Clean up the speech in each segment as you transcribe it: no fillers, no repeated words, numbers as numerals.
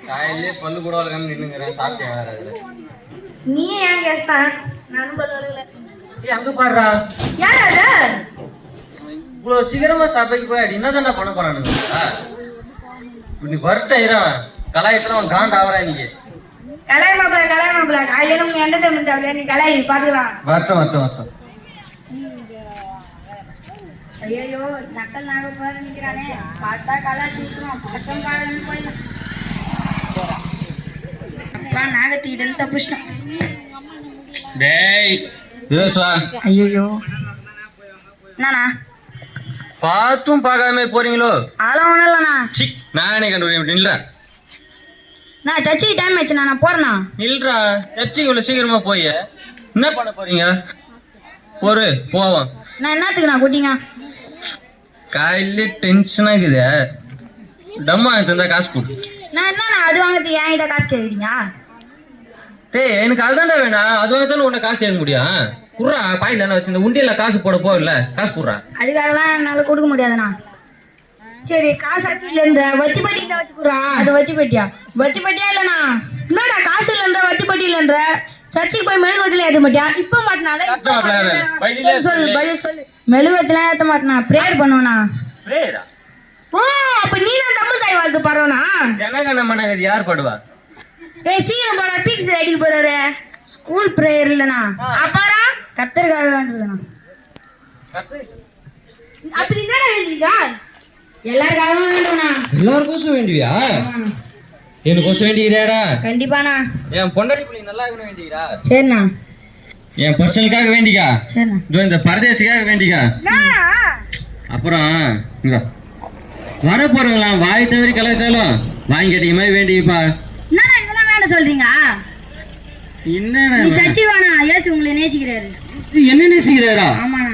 காலையிலே பல்லு கூட வளர்க்காம நின்னுங்கிறேன். சாப்பிட்டியா வேற அதுல? நீ ஏன் கேஸ்டா? நானும் பல்லு வளர்க்கல. ஏய் அங்க பாருடா. யார் அது? இவ்வளவு சீக்கிரமா சபைக்கு போய் அடி என்னதான்டா பண்ண போறானுங்க? நீ வரட்ட இரா கலாயத்துல காண்ட் ஆவறா நீங்க. கலாய் மாப்பிள காலையில நம்ம என்டர்டைன்மெண்ட் ஆகல, நீ கலாய் பாத்துக்கலாம். வரட்டும். ஐயோ நக்கல் நாக போற நிக்கிறானே, பார்த்தா கலாய் தூக்குறோம். பக்கம் பாருன்னு போயிடலாம். நாகத்தீடன் தப்புச்சிட்டோம். டேய் யோசுவா. ஐயோ என்னண்ணா பார்த்தும் பார்க்காம போறீங்களோ? அதெல்லாம் ஒண்ணும் இல்லண்ணா. சி நானே கண்டுபிடிக்க நில்றா. நான் சர்ச்சைக்கு டைம் ஆச்சுண்ணா, நான் போறேண்ணா. நில்றா. சர்ச்சைக்கு இவ்வளவு சீக்கிரமா போய் என்ன பண்ண போறீங்க? போவோம். நான் என்னத்துக்கு நான் கூட்டிங்க? காலையில டென்ஷனா இருக்குது. டம்மா தந்தா காசு போடு. நான் என்னண்ணா அது வாங்கிறதுக்கு என்கிட்ட காசு கேட்குறீங்க? டேய் எனக்கு அதுதான்டா வேணாம். அது வாங்கத்தானே உன்னை காசு கேட்க முடியும். குர்ரா பாயில என்ன வச்சு இந்த உண்டியில காசு போட போகல. காசு குர்ரா. அதுக்காகலாம் என்னால கொடுக்க முடியாதுண்ணா. சரி காசு இல்லைன்ற வத்தி பட்டியில வச்சு குடுறா. அது வத்தி பட்டியா? வத்தி பட்டியா இல்லைண்ணா? என்னடா காசு இல்லைன்ற வத்தி பட்டி இல்லைன்ற சர்ச்சைக்கு போய் மெழுகுவத்தில ஏற்ற மாட்டியா? இப்ப மாட்டினால சொல்லு. மெழுகுவத்திலாம் ஏற்ற மாட்டினா ப்ரேயர் பண்ணுவனா? பிரேயரா? ஓ அப்ப நீ தான் தமிழ் தாய் வாழ்த்து பாடுவனா? ஜனகன மனகதி யார் பாடுவா? ஏய் சீக்கிரம் போடா, டீச்சர் அடிக்க போறாரு. ஸ்கூல் ப்ரேயர் இல்லைண்ணா. அப்பாரா கத்தருக்காக வேண்டியதுண்ணா. அப்படி என்னடா வேண்டியீங்க? எல்லாருக்காகவும் வேண்டும்ண்ணா. எல்லாருக்கும் வேண்டியா? எனக்கோசம் வேண்டியதாடா? கண்டிப்பாண்ணா. என் பொண்டாட்டி பிள்ளை நல்லா இருக்கணும் வேண்டியதா? சரிண்ணா. என் பர்சனலுக்காக வேண்டிக்கா. சரிண்ணா. இந்த பரதேசிக்காக வேண்டிக்கா. அப்புறம் இங்க வர போறவங்களாம் வாய் தவறி கலாச்சாரம் வாங்கி கட்டிக்க மாதிரி வேண்டிப்பா. என்னண்ணா இதெல்லாம் வேண்டாம் சொல்றீங்க? என்னடா நீ சர்ச்சை வேணா, இயேசு உங்களை நேசிக்கிறாரு. என்ன நேசிக்கிறாரா? ஆமாண்ணா.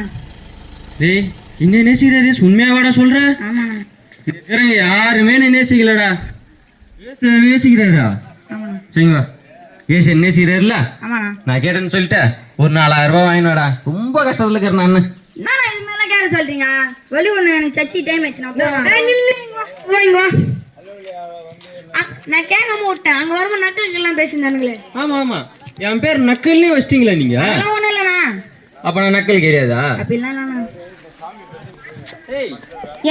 டேய் என்ன நேசிக்கிறாரு? உண்மையாவாடா சொல்ற? ஆமாண்ணா. இருக்கிறவங்க யாருமே நேசிக்கலடா. ஏசு நேசிக்கிறாரா? ஆமாண்ணா. சரிங்களா? ஏசு நேசிக்கிறாருல? ஆமாண்ணா. நான் கேட்டேன்னு சொல்லிட்டேன். ஒரு 4000 ரூபாய் வாங்கினடா. ரொம்ப கஷ்டத்துல இருக்கிறேன் நான். என்னண்ணா இது மாதிரிலாம் கேட்க சொல்றீங்க? வெளி ஒண்ணு எனக்கு சர்ச்சை டைம் ஆச்சுண்ணா. நான் கேட்காம விட்டேன். அங்க வரும்போது நக்கலுக்கெல்லாம் பேசியிருந்தானுங்களே. ஆமா என் பேர் நக்கல்னே வச்சிட்டீங்களா நீங்க? ஒண்ணும் இல்லண்ணா. அப்ப நான் நக்கல் கிடையாதா? அப்படிலாம் இல்லண்ணா.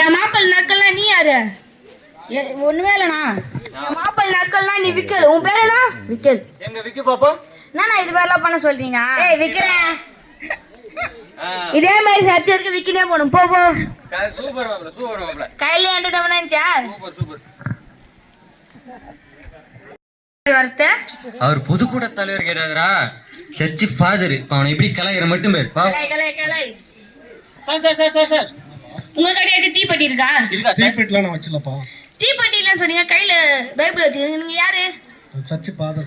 என் மாப்பிள் நக்கல்னா நீ யாரு? ஒண்ணுமே இல்லண்ணா. மாப்பிள் நக்கல்னா நீ விக்கல். உன் பேர் என்ன? விக்கல். எங்க விக்கி பாப்போம். என்னண்ணா இது மாதிரிலாம் பண்ண சொல்றீங்க? ஏய் விக்கல. இதே மாதிரி சர்ச்சருக்கு விக்கினே போணும். போ சூப்பர் மாப்ள. கையில என்டர்டைன்மென்ட் சூப்பர். வரது அவர் பொதுக்கூட தலைவர் கிடையாதுடா. Church father. அவனை எப்படி கலாயிற மட்டும் பேர். கலை. சார். உங்க கடையாக்கு டீ பட்டி இருக்கா? டீ பட்டிலாம் நான் வச்சிடலப்பா. டீ பட்டி இல்லன்னு சொன்னீங்க. கையில பைபிள் வச்சிருக்கீங்க. நீங்க யாரு? Church father.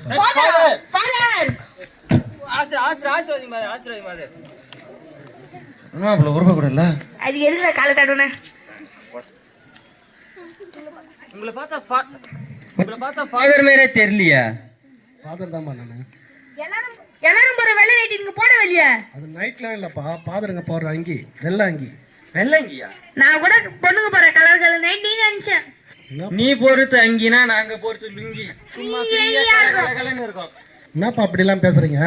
ஃபாதர். ஆசீர்வாதி மாதிரி. என்ன அவ்வளவு உருவ கூட இல்ல? அது எதுக்கு காலை தட்டுனே? உங்களை பார்த்தா ஃபாதர் மேரே தெரியலையா? ஃபாதர் தான்ப்பா நானு. எல்லாரும் போற வெள்ளை நைட்டி நீங்க போட வெளிய. அது நைட்லாம் இல்லப்பா. ஃபாதருங்க போடுற அங்கி, வெள்ளை அங்கி. வெள்ளங்கியா? நான் கூட பொண்ணுங்க போற கலர் நைட்டி நினைச்சேன். நீ பொறுத்து அங்கினா நாங்க பொறுத்து லுங்கி. சும்மா கலன்னு இருக்கும். என்னப்பா அப்படி எல்லாம் பேசுறீங்க?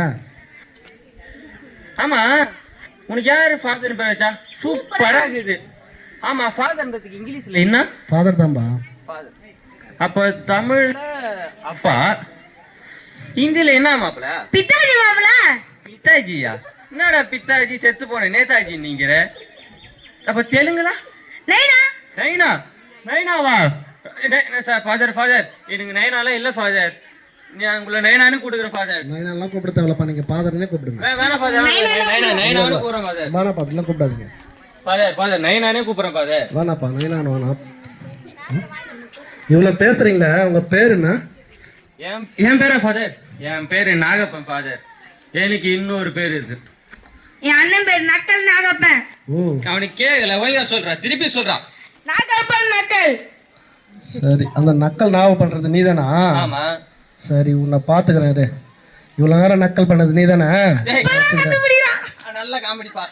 ஆமா உனக்கு யாரு ஃபாதர் பேர் வச்சா? சூப்பரா இருக்குது. ஆமா ஃபாதர்ன்றதுக்கு இங்கிலீஷ்ல என்ன? ஃபாதர் தான்பா. ஃபாதர். அப்ப தமிழ்ல அப்பா, ஹிந்தில என்ன மாப்பிள? பித்தாஜி மாப்பிள. பித்தாஜியா? என்னடா பித்தாஜி செத்து போன நேதாஜி நீங்கிற? அப்ப தெலுங்குல நைனாவா? சார் ஃபாதர் எனக்கு நைனாலாம் இல்ல ஃபாதர். நீ உங்களை நைனானு கூப்பிடுற ஃபாதர். நைனாலாம் கூப்பிட தேவையில்லப்பா. நீங்க ஃபாதர்னே கூப்பிடுங்க. வேணா ஃபாதர். நைனானு கூப்பிடுறேன் ஃபாதர். வேணாப்பா அப்படிலாம் கூப்பிடாதீங்க. ஃபாதர் நைனானே கூப்பிடுறேன் ஃபாதர். வேணாப்பா நைனானு வேணாம். இவ்வளவு பேசுறீங்களா? உங்க பேர் என்ன? என் பேரா ஃபாதர்? என் பேரு நாகப்பன் ஃபாதர். எனக்கு இன்னொரு பேர் இருக்கு. என் அண்ணன் பேர் நக்கல் நாகப்பன். அவனுக்கு கேட்கல. ஒழுங்கா சொல்றா, திருப்பி சொல்றா. நாகப்பன் நக்கல். சரி அந்த நக்கல் நாவ பண்றது நீதானா? ஆமா. சரி உன்னை பாத்துக்கிறேன். இவ்வளவு நேரம் நக்கல் பண்ணது நீதானே? நல்ல காமெடி பா.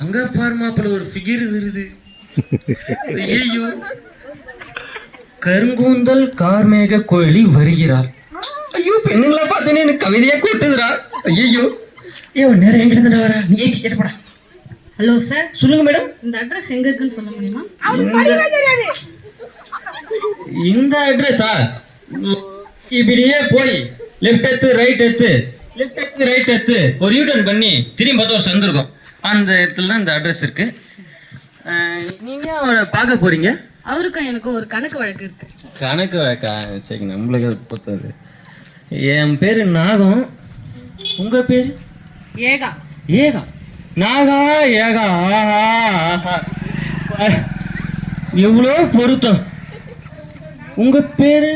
அங்க பாரு மாப்பிள்ள ஒரு ஃபிகர் வருது. ஐயோ, கருங்கூந்தல் கார்மேக கோழி வருகிறார். ஐயோ, பெண்ணுங்களா பார்த்தேன்னு எனக்கு கவிதையா கொட்டுதுடா. ஐயோ, நேரம் எங்கிட்ட வரா, நீ ஏச்சி கேட்டப்படா. ஹலோ சார், சொல்லுங்க மேடம். இந்த அட்ரஸ் எங்க இருக்குன்னு சொல்ல முடியுமா? இந்த அட்ரஸா? இப்படியே போய் லெஃப்ட் எடுத்து ரைட் எடுத்து லெஃப்ட் எடுத்து ரைட் எடுத்து ஒரு யூட்டர்ன் பண்ணி திரும்பி பார்த்தா ஒரு சந்து இருக்கும். அந்த இடத்துல தான் இந்த அட்ரஸ் இருக்கு. நீங்க அவரை பார்க்க போறீங்க? அவருக்கும் எனக்கும் ஒரு கணக்கு வழக்கு இருக்கு. கணக்கு வழக்கா? சரி, நம்மளுக்கு அது பொறுத்தது. என் பேரு நாகம். உங்க பேரு? ஏகா. ஏகா? நாகா ஏகா? ஆஹா, எவ்வளோ பொருத்தம். உங்க பேரு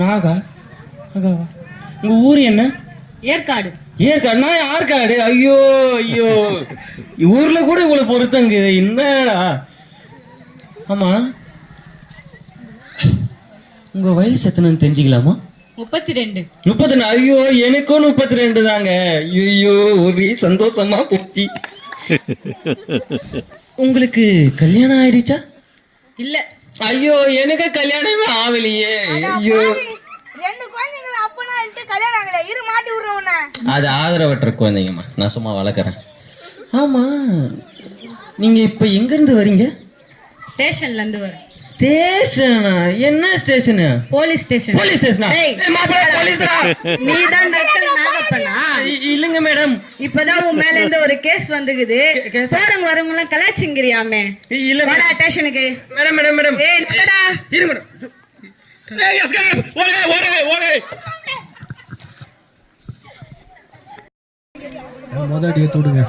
நாகா? நாகாவா? உங்க ஊர் என்ன? ஏற்காடு. ஏற்காடு? நான் ஆற்காடு. ஐயோ ஐயோ, ஊர்ல கூட இவ்வளவு பொருத்தங்க, என்னடா. ஆமா, உங்க வயசு எத்தனைன்னு தெரிஞ்சுக்கலாமா? 32. 32? ஐயோ, எனக்கும் 32 தாங்க. ஐயோ, ஒரே சந்தோஷமா போச்சு. உங்களுக்கு கல்யாணம் ஆயிடுச்சா? இல்ல. ஐயோ, எனக்கு கல்யாணமே ஆகலையே. ஐயோ, 2 குழந்தைங்க அப்பனா எனக்கு கல்யாணம் ஆகல. இரு மாட்டி விடுறேன் உன்னை. அது ஆதரவற்ற குழந்தைங்கம்மா, நான் சும்மா வளர்க்குறேன். ஆமா, நீங்க இப்ப எங்க இருந்து வரீங்க? ஸ்டேஷன்ல இருந்து வரேன். ஸ்டேஷனா? என்ன ஸ்டேஷனு? Police station. போலீஸ் ஸ்டேஷனா? ஏய், போலீஸ்ரா? நீதான் நக்கல் நாகப்பனா? இல்லங்க மேடம், இப்பதான் உன் மேல இருந்து ஒரு கேஸ் வந்துக்குது. கேஸா? போறவங்க வரவங்க எல்லாம் கலாச்சிங்கிறியாமே. இல்ல வாடா ஸ்டேஷனுக்கு. Madam madam madam. ஏய் நடடா. இரு மேடம். ஏய் எஸ்கேப், ஓடு ஓடு ஓடு. மொதல் அடியை தூடுங்க.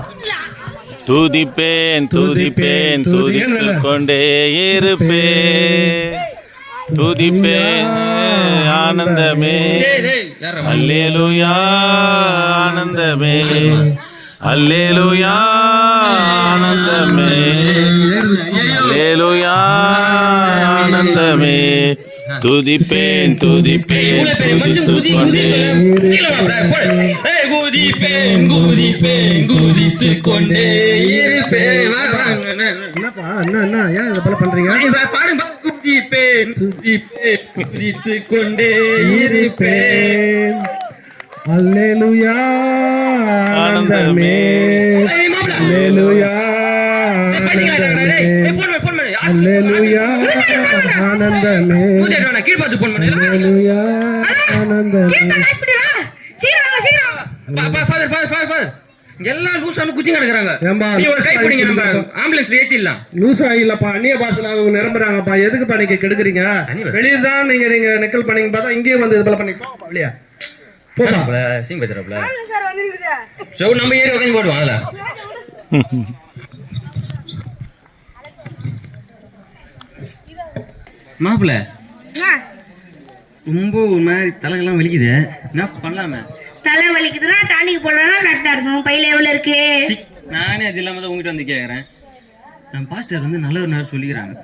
துதிப்பேன் துதிப்பேன் துதித்து கொண்டே இருப்பேன். துதிப்பேன் ஆனந்தமே, அல்லேலூயா ஆனந்தமே, அல்லேலூயா ஆனந்தமே, அல்லேலூயா ஆனந்தமே. துதிப்பேன் துதிப்பேன் துதித்து கொண்டே குதித்து கொண்டே இருப்பேன். என்னப்பா, என்ன ஏன் இதை போல பண்றீங்க? குதிப்பேன் குதிப்பேன் குதித்து கொண்டே இருப்பேன். அல்லேலூயா ஆனந்தமே, அல்லேலூயா ஆனந்தமே, அல்லேலூயா ஆனந்தமே, அல்லேலூயா ஆனந்தமே. எல்லாம் லூசான குச்சி கிடக்குறாங்க. ஏம்பா, நீ ஒரு கை பிடிங்க, நம்ம ஆம்புலன்ஸ்ல ஏத்திடலாம். லூசா இல்லப்பா, அந்நிய பாசல அவங்க நிரம்புறாங்கப்பா. எதுக்குப்பா நீங்க கெடுக்குறீங்க? வெளியே தான் நீங்க நெக்கல் பண்ணீங்க பார்த்தா இங்கேயே வந்து இது போல பண்ணி போப்பா இல்லையா? போப்பா சிங் பத்திரப்ல சோ நம்ம ஏறி உட்காந்து போடுவோம். அதுல மாப்பிள்ள ரொம்ப ஒரு மாதிரி தலைகள்லாம் வலிக்குது, என்ன பண்ணலாமே? தலை வலிக்குதுன்னா டானிக் போடலாம், கரெக்டா இருக்கும். பையில எவ்வளவு இருக்கு? நானே அது இல்லாம தான் உங்ககிட்ட வந்து கேட்கறேன். நம்ம பாஸ்டர் வந்து நல்ல ஒரு நேரம் சொல்லிக்கிறாங்க.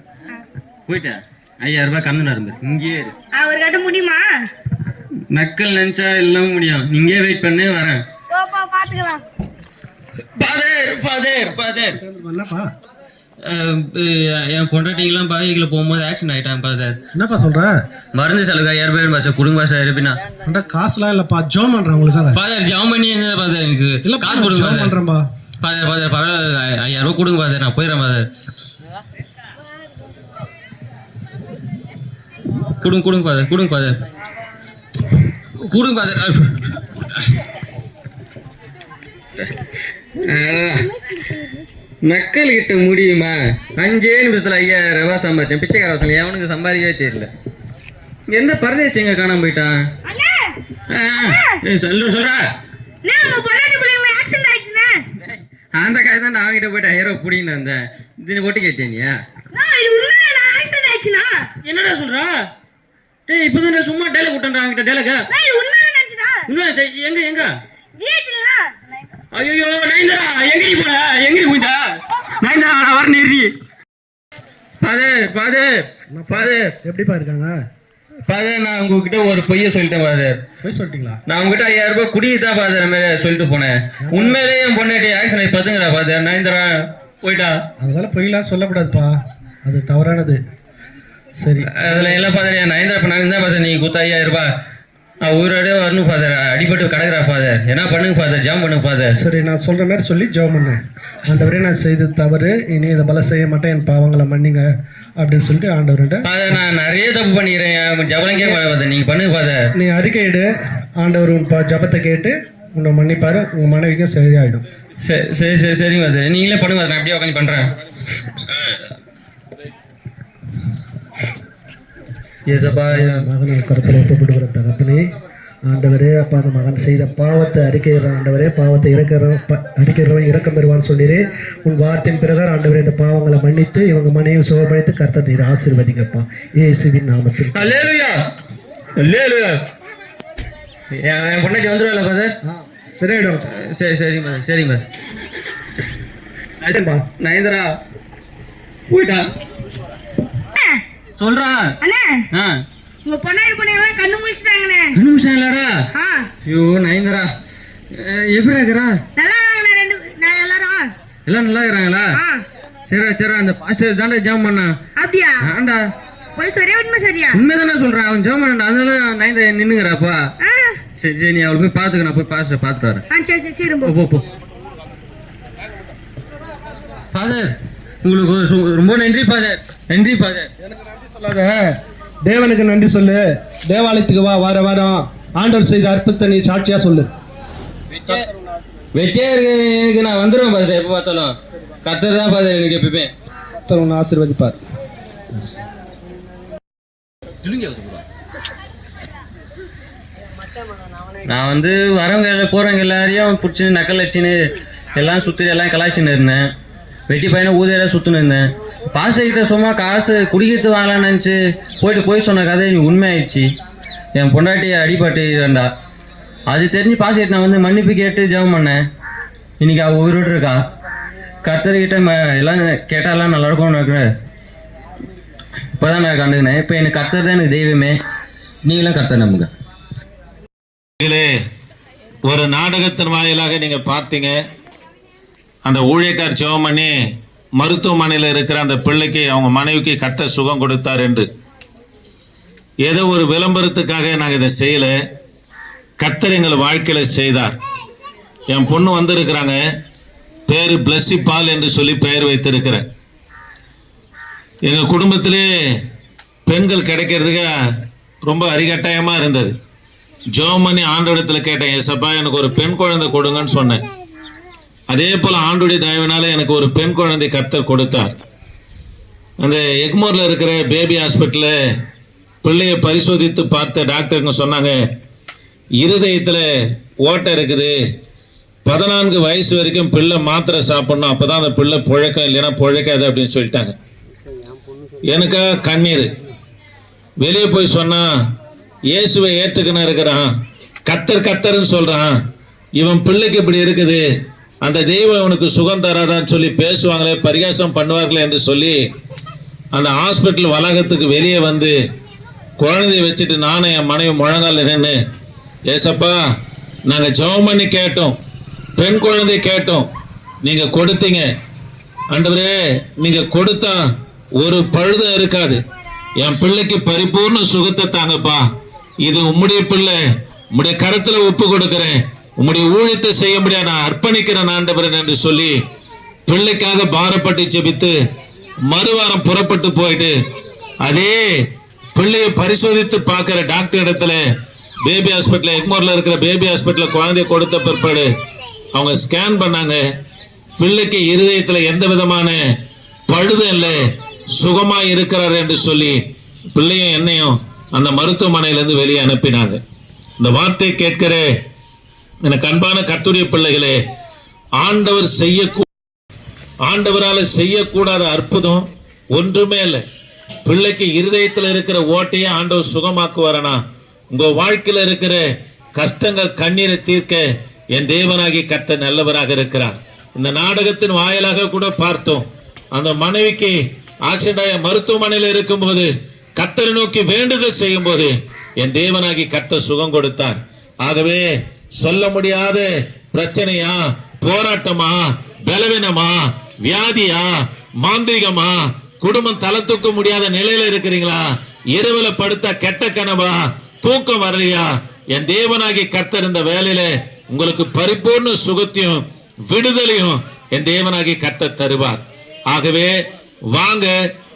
போயிட்டா 5000 ரூபாய் கண்ணு நரம்பு இங்கே இரு. அவர் கட்ட முடியுமா? நக்கல் நினைச்சா எல்லாம் முடியும். நீங்க வெயிட் பண்ணே வரேன். பாத்துக்கலாம். ஃபாதர் ஃபாதர் ஃபாதர் என்னப்பா என் பொண்டாட்டிங்கெல்லாம் பைக்ல போகும்போது ஆக்சிடென்ட் ஆயிட்டான் ஃபாதர். என்னப்பா சொல்ற? மருந்து செலவு 5000 ரூபாய் பாச கொடுங்க பாச இருப்பினா. காசுலாம் இல்லப்பா, ஜோம் பண்றேன் உங்களுக்காக. ஃபாதர் ஜாம் பண்ணி என்ன ஃபாதர் எனக்கு இல்ல காசு கொடுங்க ஜோம் பண்றேன்பா. ஃபாதர் ஃபாதர் பரவாயில்ல 5000 ரூபாய் கொடுங்க ஃபாதர், நான் போயிடுறேன் ஃபாதர். கொடுங்க கொடுங்க ஃபாதர், கொடுங்க ஃபாதர், கொடுங்க ஃபாதர். நக்கல் கிட்ட முடியுமா? 5 நிமிஷத்துல 5000 ரூபாய் சம்பாதிச்சேன். பிச்சைக்கார வசங்க எவனுக்கு சம்பாதிக்கவே தெரியல. என்ன பரதேசி எங்க காணாம போயிட்டான்? சொல்றா அந்த காய் தான் நான் அவங்கிட்ட போயிட்டு 1000 ரூபாய் பிடின்னு வந்தேன். இது ஒட்டி கேட்டியா? என்னடா சொல்றா? டேய் இப்பதான் சும்மா டேலக் விட்டேன்டா அவங்கிட்ட. டேலக்கா எங்க எங்க? ஐயோ நைந்தரா, எங்கடி போற? எங்கடி போயிட்டா நைந்தரா? நான் வர நிறுத்தி. ஃபாதர் ஃபாதர் ஃபாதர் எப்படிப்பா இருக்காங்க? ஃபாதர் நான் உங்ககிட்ட ஒரு பொய்ய சொல்லிட்டேன் ஃபாதர். போய் சொல்லிட்டீங்களா? நான் உங்ககிட்ட 5000 ரூபாய் குடிதான் ஃபாதர் மேல சொல்லிட்டு போனேன். உண்மையிலேயே என் பொண்ணாட்டி ஆக்சிடென்ட் பத்துங்கிறா ஃபாதர். நைந்தரா போயிட்டா. அதனால பொய்லாம் சொல்லக்கூடாதுப்பா, அது தவறானது. சரி, அதில் இல்லை ஃபாதர், என் நயன்தரா இப்போ நான் தான் ஃபாதர், நீங்கள் கொடுத்த 5000 ரூபாய் உயிரோடய வரணும் ஃபாதர். அடிபட்டு கிடக்குறா ஃபாதர், என்ன பண்ணுங்க ஃபாதர், ஜாம் பண்ணுங்க ஃபாதர். சரி, நான் சொல்ற மாதிரி சொல்லி ஜெபம் பண்ணு. ஆண்டவரே, நான் செய்தது தவறு, இனி இதை போல செய்ய மாட்டேன், என் பாவங்களை மன்னிங்க அப்படின்னு சொல்லிட்டு ஆண்டவர்கிட்ட. ஃபாதர் நான் நிறைய தப்பு பண்ணிக்கிறேன், ஜபலங்கே ஃபாதர், நீங்கள் பண்ணுங்க ஃபாதர். நீ அறிக்கையிடு, ஆண்டவர் உன் ஜபத்தை கேட்டு உன்னை மன்னிப்பாரு, உன் மனைவிக்கும் சரியாயிடும். சரி சரி சரி சரிங்க ஃபாதர், நீங்களே பண்ணுங்க ஃபாதர், நான் அப்படியே உட்காந்து பண்ணுறேன். மகனை கருத்தில் ஒப்புப்படுகிற தகப்பனே, ஆண்டவரே அப்பா, அந்த மகன் செய்த பாவத்தை அறிக்கையிற ஆண்டவரே, பாவத்தை அறிக்கிறவன் இறக்கம் பெறுவான்னு சொல்லிடு. உன் வார்த்தையின் பிரகாரம் ஆண்டவரே இந்த பாவங்களை மன்னித்து இவங்க மனைவி சுகப்படுத்தி கர்த்தர் நீர் ஆசீர்வதிங்கப்பா, இயேசுவின் நாமத்தில். அல்லேலூயா அல்லேலூயா. என் பொண்ணாட்டி வந்துடுவாங்களா ஃபாதர்? சரியாயிடும். சரி சரிங்க ஃபாதர், சரிங்க ஃபாதர். நயன்தரா போயிட்டா சொல்றா. அண்ணே, ஆ உங்க பொண்ணாடி பொண்ணுங்களாம் கண்ணு முழிச்சிட்டாங்கண்ணே. கண்ணு முடிச்சாங்களாடா? ஆ, ஐயோ நயன்தரா எப்படி இருக்கிறா? நல்லா இருக்காங்கண்ணே எல்லாரும். எல்லாம் நல்லா இருக்கிறாங்களா? ஆ, சரி சரி, அந்த பாஸ்டர் தாண்டா ஜாம் பண்ணா. அப்படியா? ஆண்டா, போய் சரியா உண்மை சரியா? உண்மைதானே சொல்றேன், அவன் ஜாம் பண்ணா, அதனால நயன்தரா நின்னுங்கிறாப்பா. ஆ, சரி சரி, நீ அவளை போய் பார்த்துக்க, நான் போய் பாஸ்டர் பார்த்துட்டு வரேன். ஆ, சரி சரி சரி போ போ போ. ஃபாதர் உங்களுக்கு ரொம்ப நன்றி ஃபாதர், நன்றி ஃபாதர். சொல்லாத, தேவனுக்கு நன்றி சொல்லு. தேவாலயத்துக்கு வா, வார வாரம் ஆண்டவர் செய்த அற்புதத்தை நீ சாட்சியா சொல்லு. வெட்டியா இருக்கு, நான் வந்துடுவேன் ஃபாதர், எப்போ பார்த்தாலும் கர்த்தர் தான் ஃபாதர் எனக்கு எப்பவுமே. கர்த்தர் உன்னை ஆசீர்வதிப்பார். நான் வந்து வரவங்க போறவங்க எல்லாரையும் பிடிச்சின்னு நக்கல் வச்சுன்னு எல்லாம் சுற்றி எல்லாம் கலாய்ச்சின்னு இருந்தேன். வெட்டி பையனை ஊதையெல்லாம் சுற்றுன்னு இருந்தேன். பாஸ்டர்கிட்ட சும்மா காசு குடிக்கிறது வாங்கலான்னு நினச்சி போய் சொன்ன கதை நீ உண்மையாயிடுச்சு. என் பொண்டாட்டி அடிபட்டு வேண்டா, அது தெரிஞ்சு பாஸ்டர்கிட்ட நான் வந்து மன்னிப்பு கேட்டு ஜெபம் பண்ணேன். இன்னைக்கு அவள் உயிரோடு இருக்கா. கர்த்தர்கிட்ட எல்லாம் கேட்டாலாம் நல்லாயிருக்கும் எனக்கு இப்போ தான் நான் கண்டுக்கினேன். இப்போ எனக்கு கர்த்தர் தான் எனக்கு தெய்வமே. நீங்களும் கர்த்தர் நம்புங்க. ஒரு நாடகத்தின் வாயிலாக நீங்க பார்த்தீங்க, அந்த ஊழியக்கார் ஜெபம் பண்ணி மருத்துவமனையில் இருக்கிற அந்த பிள்ளைக்கு அவங்க மனைவிக்கு கர்த்தர் சுகம் கொடுத்தார் என்று. ஏதோ ஒரு விளம்பரத்துக்காக நாங்கள் இதை செய்யலை, கர்த்தர் எங்கள் வாழ்க்கையில் செய்தார். என் பொண்ணு வந்திருக்கிறாங்க, பேர் பிளஸ்ஸி பால் என்று சொல்லி பெயர் வைத்திருக்கிறேன். எங்கள் குடும்பத்திலே பெண்கள் கிடைக்கிறதுக்கு ரொம்ப அரிகட்டாயமாக இருந்தது. ஜெபம் பண்ணி ஆண்டவரிடத்தில் கேட்டேன், ஏசப்பா எனக்கு ஒரு பெண் குழந்தை கொடுங்கன்னு சொன்னேன். அதே போல் ஆண்டுடைய தயவினால எனக்கு ஒரு பெண் குழந்தை கர்த்தர் கொடுத்தார். அந்த எக்மோரில் இருக்கிற பேபி ஹாஸ்பிட்டலில் பிள்ளையை பரிசோதித்து பார்த்த டாக்டருங்க சொன்னாங்க, இருதயத்தில் ஓட்டை இருக்குது, 14 வயசு வரைக்கும் பிள்ளை மாத்திரை சாப்பிடணும், அப்போ தான் அந்த பிள்ளை பிழைக்கும், இல்லைன்னா பிழைக்காது அப்படின்னு சொல்லிட்டாங்க. எனக்கா கண்ணீர். வெளியே போய் சொன்னால் இயேசுவை ஏற்றுக்கின்னு இருக்கிறான், கர்த்தர் கர்த்தர்ன்னு சொல்கிறான், இவன் பிள்ளைக்கு இப்படி இருக்குது, அந்த தெய்வம் இவனுக்கு சுகம் தராதான்னு சொல்லி பேசுவாங்களே, பரிகாசம் பண்ணுவார்களே என்று சொல்லி அந்த ஹாஸ்பிட்டல் வளாகத்துக்கு வெளியே வந்து குழந்தைய வச்சுட்டு நானும் என் மனைவி முழங்கால நின்று, ஏசப்பா நாங்கள் ஜெபம் பண்ணி கேட்டோம், பெண் குழந்தை கேட்டோம், நீங்கள் கொடுத்தீங்க ஆண்டவரே, நீங்கள் கொடுத்தா ஒரு பழுதும் இருக்காது, என் பிள்ளைக்கு பரிபூர்ண சுகத்தை தாங்கப்பா, இது உம்முடைய பிள்ளை, உம்முடைய கருத்துல ஒப்பு கொடுக்கிறேன், உம்முடைய ஊழியத்தை செய்ய முடியாது நான் அர்ப்பணிக்கிறேன் ஆண்டவரே என்று சொல்லி பிள்ளைக்காக பாரப்பட்டு ஜெபித்து மறுவாரம் புறப்பட்டு போயிட்டு அதே பிள்ளையை பரிசோதித்து பார்க்கிற டாக்டர் இடத்துல பேபி ஹாஸ்பிட்டல் எக்மோர்ல இருக்கிற பேபி ஹாஸ்பிட்டல் குழந்தைய கொடுத்த பிற்பாடு அவங்க ஸ்கேன் பண்ணாங்க. பிள்ளைக்கு இருதயத்தில் எந்த விதமான பழுதும் இல்லை, சுகமா இருக்கிறார் என்று சொல்லி பிள்ளையும் என்னையும் அந்த மருத்துவமனையிலிருந்து வெளியே அனுப்பினாங்க. இந்த வார்த்தை கேட்கிற எனக்கு அன்பான கர்த்தருடைய பிள்ளைகளே, ஆண்டவரால் செய்யக்கூடாத அற்புதம் ஒன்றுமே இல்லை. பிள்ளைக்கு இருதயத்தில் இருக்கிற ஓட்டையே ஆண்டவர் சுகமாக்குவாரனா, உங்க வாழ்க்கையில் இருக்கிற கஷ்டங்கள் கண்ணீரை தீர்க்க என் தேவனாகி கர்த்தர் நல்லவராக இருக்கிறார். இந்த நாடகத்தின் வாயிலாக கூட பார்த்தோம், அந்த மனைவிக்கு ஆக்சிடென்ட் மருத்துவமனையில் இருக்கும்போது கர்த்தரை நோக்கி வேண்டுதல் செய்யும் போது என் தேவனாகி கர்த்தர் சுகம் கொடுத்தார். ஆகவே சொல்ல முடியாத பிரச்சனையா, போராட்டமா, பலவீனமா, வியாதியா, மாந்திரிகமா, குடும்பம் தலை தூக்க முடியாத நிலையில இருக்கிறீங்களா, இரவுல படுத்த கெட்ட கனவா, தூக்கம் வரலையா, என் தேவனாகிய கர்த்தர் இந்த வேலையில உங்களுக்கு பரிபூர்ண சுகத்தையும் விடுதலையும் என் தேவனாகிய கர்த்தர் தருவார். ஆகவே வாங்க,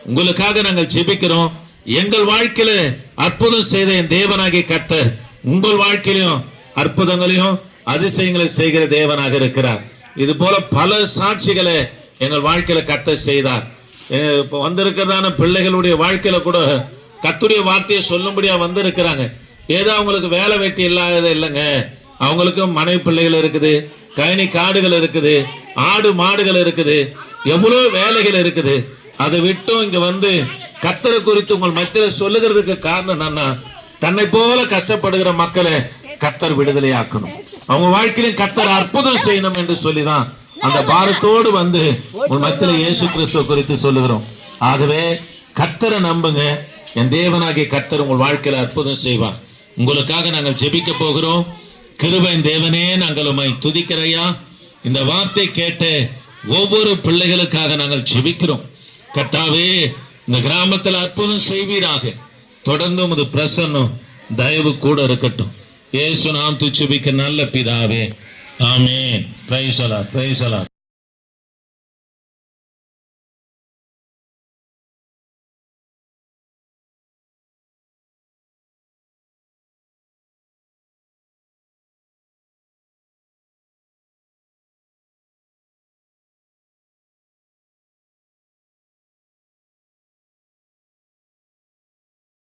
உங்களுக்காக நாங்கள் ஜெபிக்கிறோம். எங்கள் வாழ்க்கையில அற்புதம் செய்த என் தேவனாகிய கர்த்தர் உங்கள் வாழ்க்கையிலும் அற்புதங்களையும் அதிசயங்களை செய்கிற தேவனாக இருக்கிறார். இது போல பல சாட்சிகளை எங்கள் வாழ்க்கையில கர்த்தர் செய்தார். இப்ப வந்திருக்கிறதான பிள்ளைகளுடைய வாழ்க்கையில கூட கர்த்தருடைய வார்த்தையை சொல்லும்படியா வந்திருக்கிறாங்க. ஏதோ அவங்களுக்கு வேலை வெட்டி இல்லாத இல்லைங்க, அவங்களுக்கும் மனைவி பிள்ளைகள் இருக்குது, கழனி காடுகள் இருக்குது, ஆடு மாடுகள் இருக்குது, எவ்வளவு வேலைகள் இருக்குது. அதை விட்டும் இங்க வந்து கர்த்தரை குறித்து உங்கள் மத்தியில சொல்லுகிறதுக்கு காரணம் என்னன்னா, தன்னை போல கஷ்டப்படுகிற மக்களை கர்த்தர் விடுதலையாக்கணும், அவங்க வாழ்க்கையிலும் கர்த்தர் அற்புதம் செய்யணும் என்று சொல்லிதான் அந்த பாரத்தோடு வந்து உங்கள் மத்தியில இயேசு கிறிஸ்துவ குறித்து சொல்லுகிறோம். ஆகவே கர்த்தரை நம்புங்க, என் தேவனாகிய கர்த்தர் உங்கள் வாழ்க்கையில அற்புதம் செய்வார். உங்களுக்காக நாங்கள் ஜெபிக்க போகிறோம். கிருபையின் தேவனே, நாங்கள் உம்மை துதிக்கிறையா. இந்த வார்த்தை கேட்டு ஒவ்வொரு பிள்ளைகளுக்காக நாங்கள் ஜெபிக்கிறோம். கர்த்தாவே, இந்த கிராமத்தில் அற்புதம் செய்வீராக. தொடர்ந்து உமது பிரசன்னம் தயவு கூட இருக்கட்டும். இயேசு நாமத்தில் ஜெபிக்க நல்ல பிதாவே, ஆமென். Praise the lord, praise the Lord.